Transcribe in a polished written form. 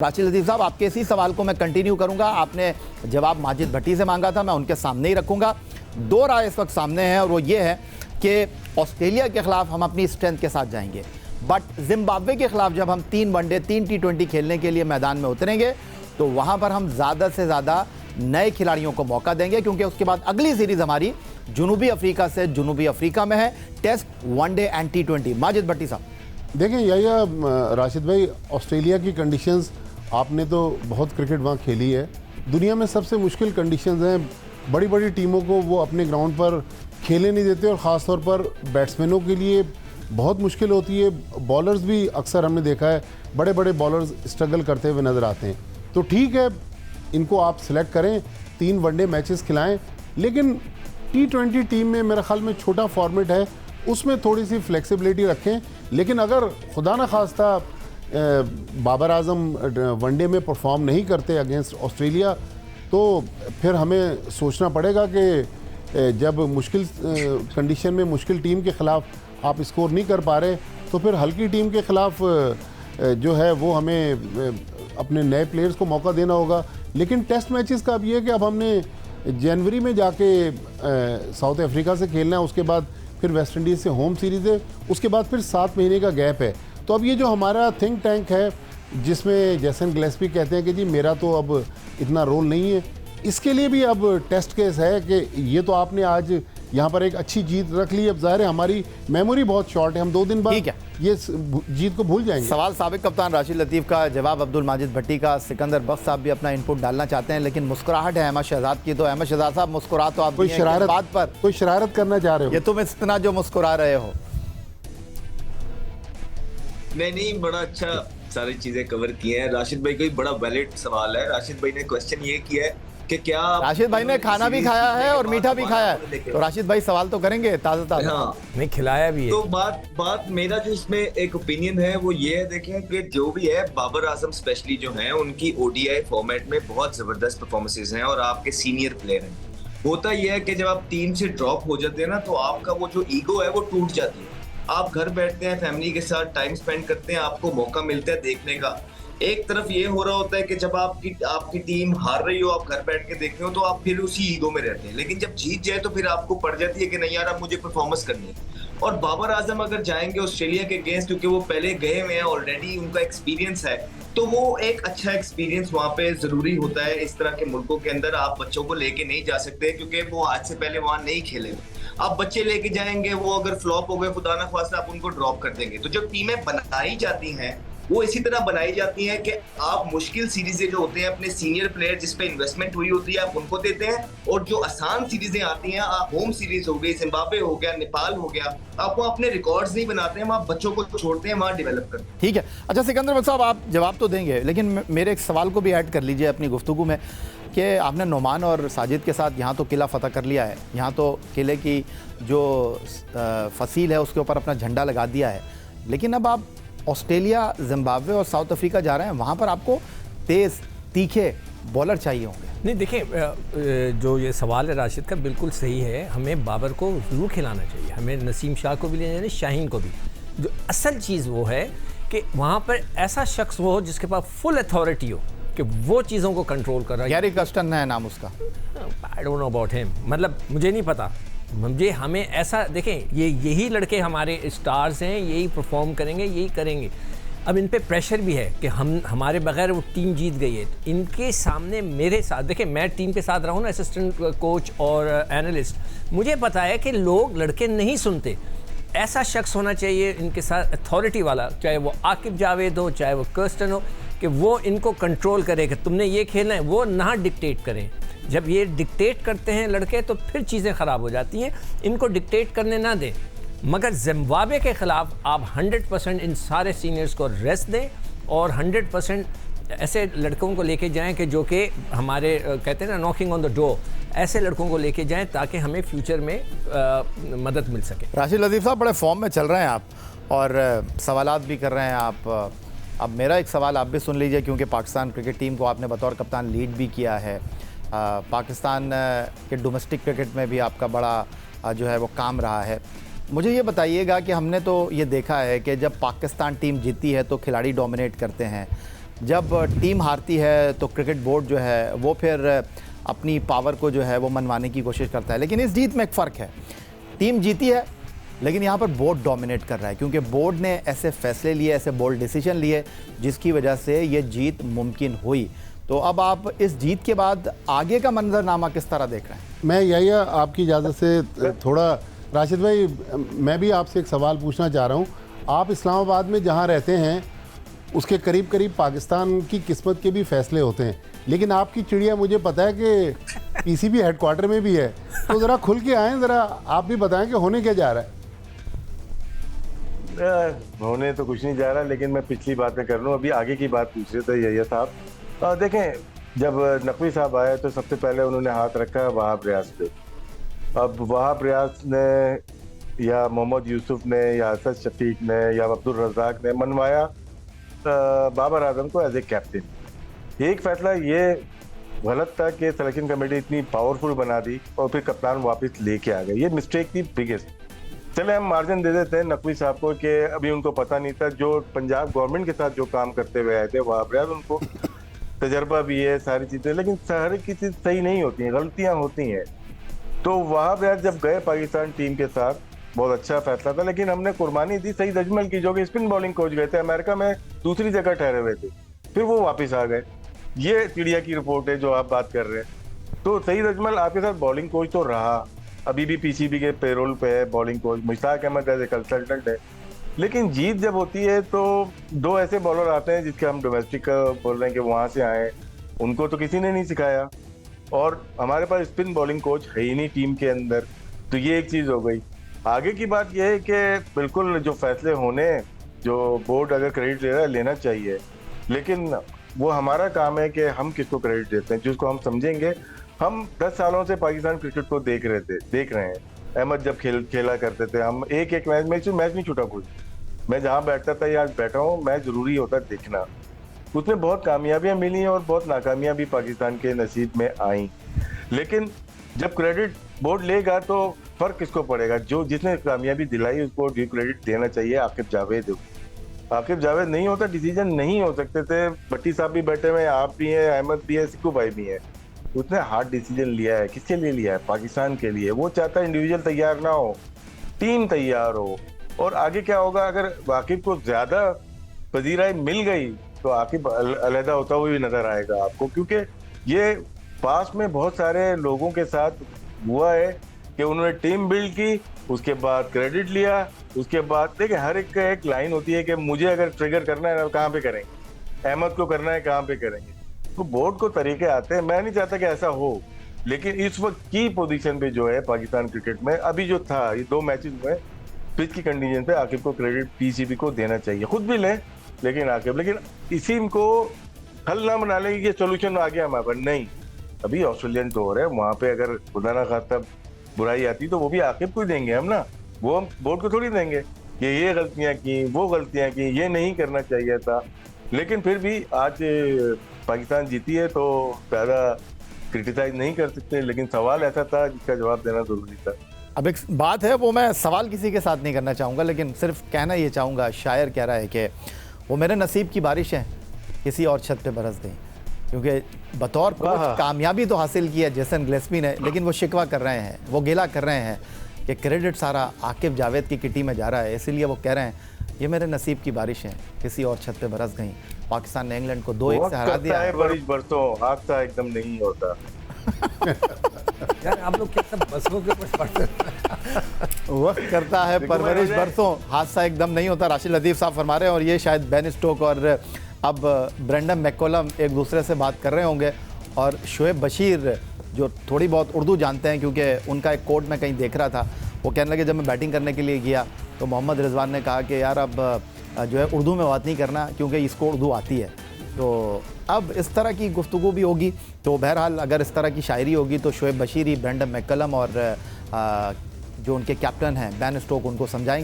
राशिद लतीफ़ साहब, आपके इसी सवाल को मैं कंटिन्यू करूंगा। आपने जवाब माजिद भट्टी से मांगा था, मैं उनके सामने ही रखूंगा। दो राय इस वक्त सामने हैं और वो ये है कि ऑस्ट्रेलिया के खिलाफ हम अपनी स्ट्रेंथ के साथ जाएंगे, बट जिम्बाब्वे के खिलाफ जब हम 3 वनडे 3 T20 खेलने के लिए मैदान में उतरेंगे तो वहां पर हम ज़्यादा से ज़्यादा नए खिलाड़ियों को मौका देंगे, क्योंकि उसके बाद अगली सीरीज़ हमारी जनूबी अफ्रीका से जनूबी अफ्रीका में है, test, one day and T20। Majid Bhatti साहब देखें, या राशिद भाई, ऑस्ट्रेलिया की कंडीशंस आपने तो बहुत क्रिकेट वहाँ खेली है। दुनिया में सबसे मुश्किल कंडीशंस हैं, बड़ी बड़ी टीमों को वो अपने ग्राउंड पर खेलने नहीं देते और ख़ास तौर पर बैट्समैनों के लिए बहुत मुश्किल होती है। बॉलर्स भी अक्सर हमने देखा है, बड़े बड़े बॉलर्स स्ट्रगल करते हुए नज़र आते हैं। तो ठीक है, इनको आप सिलेक्ट करें, 3 वनडे मैचेस खिलाएं, लेकिन T20 टीम में मेरा ख्याल में छोटा फॉर्मेट है, उसमें थोड़ी सी फ्लेक्सिबिलिटी रखें। लेकिन अगर खुदा न खास्ता बाबर आजम वनडे में परफॉर्म नहीं करते अगेंस्ट ऑस्ट्रेलिया, तो फिर हमें सोचना पड़ेगा कि जब मुश्किल कंडीशन में मुश्किल टीम के ख़िलाफ़ आप स्कोर नहीं कर पा रहे, तो फिर हल्की टीम के ख़िलाफ़ जो है वो हमें अपने नए प्लेयर्स को मौका देना होगा। लेकिन टेस्ट मैचेस का अब ये है कि अब हमने जनवरी में जाके साउथ अफ्रीका से खेलना है, उसके बाद फिर वेस्ट इंडीज़ से होम सीरीज़ है, उसके बाद फिर 7 महीने का गैप है। तो अब ये जो हमारा थिंक टैंक है, जिसमें जैसन गिलेस्पी कहते हैं कि जी मेरा तो अब इतना रोल नहीं है, इसके लिए भी अब टेस्ट केस है कि ये तो आपने आज यहाँ पर एक अच्छी जीत रख ली। अब ज़ाहिर है हमारी मेमोरी बहुत शॉर्ट है, हम 2 दिन बाद ये जीत को भूल जाएंगे। सवाल साबिक कप्तान राशिद लतीफ़ का, जवाब अब्दुल माजिद भट्टी का। सिकंदर बख्श साहब भी अपना इनपुट डालना चाहते हैं, लेकिन मुस्कुराहट है अहमद शहजाद की। तो अहमद शहजाद साहब, मुस्कुरा तो आप कोई शरारत करना चाह रहे हो? ये तुम इतना जो मुस्कुरा रहे हो। नहीं, बड़ा अच्छा सारी चीजें कवर की हैं। राशिद भाई का बड़ा वैलिड सवाल है। राशिद भाई ने क्वेश्चन ये किया है कि क्या राशिद भाई ने खाना भी खाया है और मीठा भी खाया है, तो राशिद भाई सवाल तो करेंगे ताज़ा। हाँ, नहीं खिलाया भी है। तो बात मेरा जो इसमें एक ओपिनियन है वो ये है, देखें कि जो भी है, बाबर आजम स्पेशली जो है उनकी ODI फॉर्मेट में बहुत जबरदस्त परफॉर्मेंसेज हैं और आपके सीनियर प्लेयर हैं। होता यह है कि जब आप टीम से ड्रॉप हो जाते हैं ना, तो आपका वो जो ईगो है वो टूट जाती है। आप घर बैठते हैं, फैमिली के साथ टाइम स्पेंड करते हैं, आपको मौका मिलता है देखने का। एक तरफ ये हो रहा होता है कि जब आपकी टीम हार रही हो, आप घर बैठ के देख रहे हो, तो आप फिर उसी ईगो में रहते हैं। लेकिन जब जीत जाए तो फिर आपको पड़ जाती है कि नहीं यार, अब मुझे परफॉर्मेंस करनी है। और बाबर आजम अगर जाएंगे ऑस्ट्रेलिया के अगेंस्ट, क्योंकि वो पहले गए हुए हैं, ऑलरेडी उनका एक्सपीरियंस है, तो वो एक अच्छा एक्सपीरियंस वहां पे जरूरी होता है। इस तरह के मुल्कों के अंदर आप बच्चों को लेके नहीं जा सकते, क्योंकि वो आज से पहले वहां नहीं खेले। आप बच्चे लेके जाएंगे, वो अगर फ्लॉप हो गए, खुदा ना खास्ता, आप उनको ड्रॉप कर देंगे। तो जब टीमें बनाई जाती हैं वो इसी तरह बनाई जाती हैं कि आप मुश्किल सीरीजें जो होते हैं अपने सीनियर प्लेयर जिस पे इन्वेस्टमेंट हुई होती है आप उनको देते हैं, और जो आसान सीरीजें आती हैं, आप होम सीरीज हो गई, जिम्बाब्वे हो गया, नेपाल हो गया, आप वहाँ अपने रिकॉर्ड्स नहीं बनाते हैं, वहाँ बच्चों को छोड़ते हैं, वहाँ डेवलप करते हैं। ठीक है। अच्छा सिकंदर बख्श साहब, आप जवाब तो देंगे, लेकिन मेरे एक सवाल को भी ऐड कर लीजिए अपनी गुफ्तगू में कि आपने नोमान और साजिद के साथ यहाँ तो किला फतह कर लिया है, यहाँ तो किले की जो फसील है उसके ऊपर अपना झंडा लगा दिया है, लेकिन अब आप ऑस्ट्रेलिया, जिम्बाब्वे और साउथ अफ्रीका जा रहे हैं, वहाँ पर आपको तेज़ तीखे बॉलर चाहिए होंगे। नहीं देखिए, जो ये सवाल है राशिद का बिल्कुल सही है। हमें बाबर को ज़रूर खिलाना चाहिए, हमें नसीम शाह को भी लेना चाहिए, शाहीन को भी। जो असल चीज़ वो है कि वहाँ पर ऐसा शख्स वो हो जिसके पास फुल अथॉरिटी हो कि वो चीज़ों को कंट्रोल कर रहा है। गैरी कर्स्टन है नाम उसका। I don't know about him, मतलब मुझे नहीं पता। हमें ऐसा देखें, यही लड़के हमारे स्टार्स हैं, यही परफॉर्म करेंगे, यही करेंगे। अब इन पे प्रेशर भी है कि हमारे बगैर वो टीम जीत गई है। इनके सामने मेरे साथ देखें, मैं टीम के साथ रहा हूँ ना, असिस्टेंट कोच और एनालिस्ट, मुझे पता है कि लोग लड़के नहीं सुनते। ऐसा शख्स होना चाहिए इनके साथ अथॉरिटी वाला, चाहे वो आकिब जावेद हो, चाहे वो कर्स्टन हो, कि वो इनको कंट्रोल करे कि तुमने ये खेलना है, वो ना डिक्टेट करें। जब ये डिक्टेट करते हैं लड़के तो फिर चीज़ें ख़राब हो जाती हैं। इनको डिक्टेट करने ना दें। मगर जिम्बाब्वे के ख़िलाफ़ आप 100% इन सारे सीनियर्स को रेस्ट दें और 100% ऐसे लड़कों को लेके जाएं कि जो कि हमारे कहते हैं ना नॉकिंग ऑन द डोर, ऐसे लड़कों को लेके जाएं ताकि हमें फ्यूचर में मदद मिल सके। राशिद लतीफ़ साहब, बड़े फॉर्म में चल रहे हैं आप और सवालात भी कर रहे हैं आप। अब मेरा एक सवाल आप भी सुन लीजिए, क्योंकि पाकिस्तान क्रिकेट टीम को आपने बतौर कप्तान लीड भी किया है। पाकिस्तान के डोमेस्टिक क्रिकेट में भी आपका बड़ा जो है वो काम रहा है। मुझे ये बताइएगा कि हमने तो ये देखा है कि जब पाकिस्तान टीम जीतती है तो खिलाड़ी डोमिनेट करते हैं, जब टीम हारती है तो क्रिकेट बोर्ड जो है वो फिर अपनी पावर को जो है वो मनवाने की कोशिश करता है। लेकिन इस जीत में एक फ़र्क है, टीम जीती है लेकिन यहाँ पर बोर्ड डोमिनेट कर रहा है, क्योंकि बोर्ड ने ऐसे फैसले लिए, ऐसे बोल्ड डिसीजन लिए जिसकी वजह से ये जीत मुमकिन हुई। तो अब आप इस जीत के बाद आगे का मंजरनामा किस तरह देख रहे हैं? मैं यही आपकी इजाज़त से थोड़ा राशिद भाई, मैं भी आपसे एक सवाल पूछना चाह रहा हूँ। आप इस्लामाबाद में जहाँ रहते हैं उसके करीब करीब पाकिस्तान की किस्मत के भी फैसले होते हैं, लेकिन आपकी चिड़िया मुझे पता है कि पीसीबी हेडक्वार्टर में भी है, तो ज़रा खुल के आएँ, ज़रा आप भी बताएं कि होने क्या जा रहा है। होने तो कुछ नहीं जा रहा, लेकिन मैं पिछली बातें कर लूँ। अभी आगे की बात पूछ रहे थे यही साहब। देखें, जब नकवी साहब आए तो सबसे पहले उन्होंने हाथ रखा वहाब रियाज पे। अब वहाब रियाज ने या मोहम्मद यूसुफ ने या असद शफीक ने या अब्दुल रज़ाक ने मनवाया बाबर आजम को एज ए कैप्टन। एक फैसला ये गलत था कि सिलेक्शन कमेटी इतनी पावरफुल बना दी और फिर कप्तान वापस लेके आ गए। ये मिस्टेक थी बिगेस्ट। चले हम मार्जिन दे देते हैं नकवी साहब को कि अभी उनको पता नहीं था, जो पंजाब गवर्नमेंट के साथ जो काम करते हुए आए थे वहाब रियाज, उनको तजर्बा भी है, सारी चीज़ें, लेकिन हर एक चीज़ सही नहीं होती हैं, गलतियाँ होती हैं। तो वहाब रियाज जब गए पाकिस्तान टीम के साथ, बहुत अच्छा फैसला था, लेकिन हमने कुर्बानी दी सईद अजमल की, जो कि स्पिन बॉलिंग कोच गए थे, अमेरिका में दूसरी जगह ठहरे हुए थे, फिर वो वापस आ गए। ये चिड़िया की रिपोर्ट है जो आप बात कर रहे हैं। तो सईद अजमल आपके साथ बॉलिंग कोच तो रहा, अभी भी पीसीबी के पेरोल पे है bowling coach, Mushtaq Ahmed as a consultant है, लेकिन जीत जब होती है तो दो ऐसे बॉलर आते हैं जिसके हम डोमेस्टिक बोल रहे हैं कि वहाँ से आए, उनको तो किसी ने नहीं सिखाया, और हमारे पास स्पिन बॉलिंग कोच है ही नहीं टीम के अंदर। तो ये एक चीज़ हो गई। आगे की बात यह है कि बिल्कुल जो फैसले होने, जो बोर्ड अगर क्रेडिट ले रहा है लेना चाहिए, लेकिन वो हमारा काम है कि हम किसको क्रेडिट देते हैं, जिसको हम समझेंगे। हम 10 सालों से पाकिस्तान क्रिकेट को देख रहे हैं। अहमद जब खेला करते थे, हम एक मैच नहीं छूटा कोई। मैं जहाँ बैठता था या बैठा हूँ, मैच जरूरी होता देखना। उसमें बहुत कामयाबियां मिली और बहुत नाकामियां भी पाकिस्तान के नसीब में आई, लेकिन जब क्रेडिट बोर्ड लेगा तो फर्क किसको पड़ेगा? जो जिसने कामयाबी दिलाई उसको ड्यू क्रेडिट देना चाहिए। आकिब जावेद नहीं होता, डिसीजन नहीं हो सकते थे। भट्टी साहब भी बैठे हुए हैं, आप भी हैं, अहमद भी है, सिक्कू भाई भी हैं। उसने हार्ड डिसीजन लिया है। किसके लिए लिया है? पाकिस्तान के लिए। वो चाहता है इंडिविजुअल तैयार ना हो, टीम तैयार हो। और आगे क्या होगा, अगर आकिब को ज्यादा पजीराई मिल गई तो आकिब अलहदा होता हुआ भी नजर आएगा आपको, क्योंकि ये पास में बहुत सारे लोगों के साथ हुआ है कि उन्होंने टीम बिल्ड की, उसके बाद क्रेडिट लिया, उसके बाद देखिए हर एक लाइन होती है कि मुझे अगर ट्रिगर करना है कहाँ पे करेंगे, अहमद को करना है कहाँ पे करेंगे। तो बोर्ड को तरीके आते हैं। मैं नहीं चाहता कि ऐसा हो, लेकिन इस वक्त की पोजीशन पे जो है पाकिस्तान क्रिकेट में अभी जो था, ये 2 मैचेस हुए, पिच की कंडीशन पे आकिब को क्रेडिट पीसीबी को देना चाहिए। खुद भी लें लेकिन आकिब, लेकिन इसी को हल ना बना लेंगे कि सोल्यूशन आ गया हमारे पास। नहीं, अभी ऑस्ट्रेलियन टूर है, वहाँ पे अगर खुदा ना खास्ता बुराई आती तो वो भी आकिब को ही देंगे हम ना, वो हम बोर्ड को थोड़ी देंगे कि ये गलतियाँ की, वो गलतियाँ की, ये नहीं करना चाहिए था। लेकिन फिर भी आज पाकिस्तान जीती है तो ज़्यादा क्रिटिसाइज नहीं कर सकते, लेकिन सवाल ऐसा था जिसका जवाब देना जरूरी था। अब एक बात है, वो मैं सवाल किसी के साथ नहीं करना चाहूँगा, लेकिन सिर्फ कहना ये चाहूँगा, शायर कह रहा है कि वो मेरे नसीब की बारिश है, किसी और छत पे बरस गई। क्योंकि बतौर कोच कामयाबी तो हासिल की है जेसन गिलेस्पी ने, लेकिन वो शिकवा कर रहे हैं, वो गिला कर रहे हैं कि क्रेडिट सारा आकिब जावेद की किटी में जा रहा है। इसीलिए वो कह रहे हैं ये मेरे नसीब की बारिश है, किसी और छत पे बरस गई। पाकिस्तान ने इंग्लैंड को 2-1 से हरा दिया है। बारिश बरसों, हादसा एकदम नहीं होता। यार आप लोग क्या सब बसों के ऊपर पढ़ते हैं? वक्त करता है परवरिश बरसों, हादसा एकदम नहीं होता, राशिद लतीफ़ साहब फरमा रहे हैं। और ये शायद बेन स्टोक और अब ब्रेंडन मैककलम एक दूसरे से बात कर रहे होंगे, और शुएब बशीर जो थोड़ी बहुत उर्दू जानते हैं, क्योंकि उनका एक कोट मैं कहीं देख रहा था, वो कहने लगे जब मैं बैटिंग करने के लिए गया तो मोहम्मद रिजवान ने कहा कि यार अब जो है उर्दू में बात नहीं करना क्योंकि इसको उर्दू आती है। तो अब इस तरह की गुफ्तगू भी होगी। तो बहरहाल अगर इस तरह की शायरी होगी तो शुएब बशीर ही ब्रेंडन मैककलम और जो उनके कैप्टन हैं बेन स्टोक उनको समझाएंगे।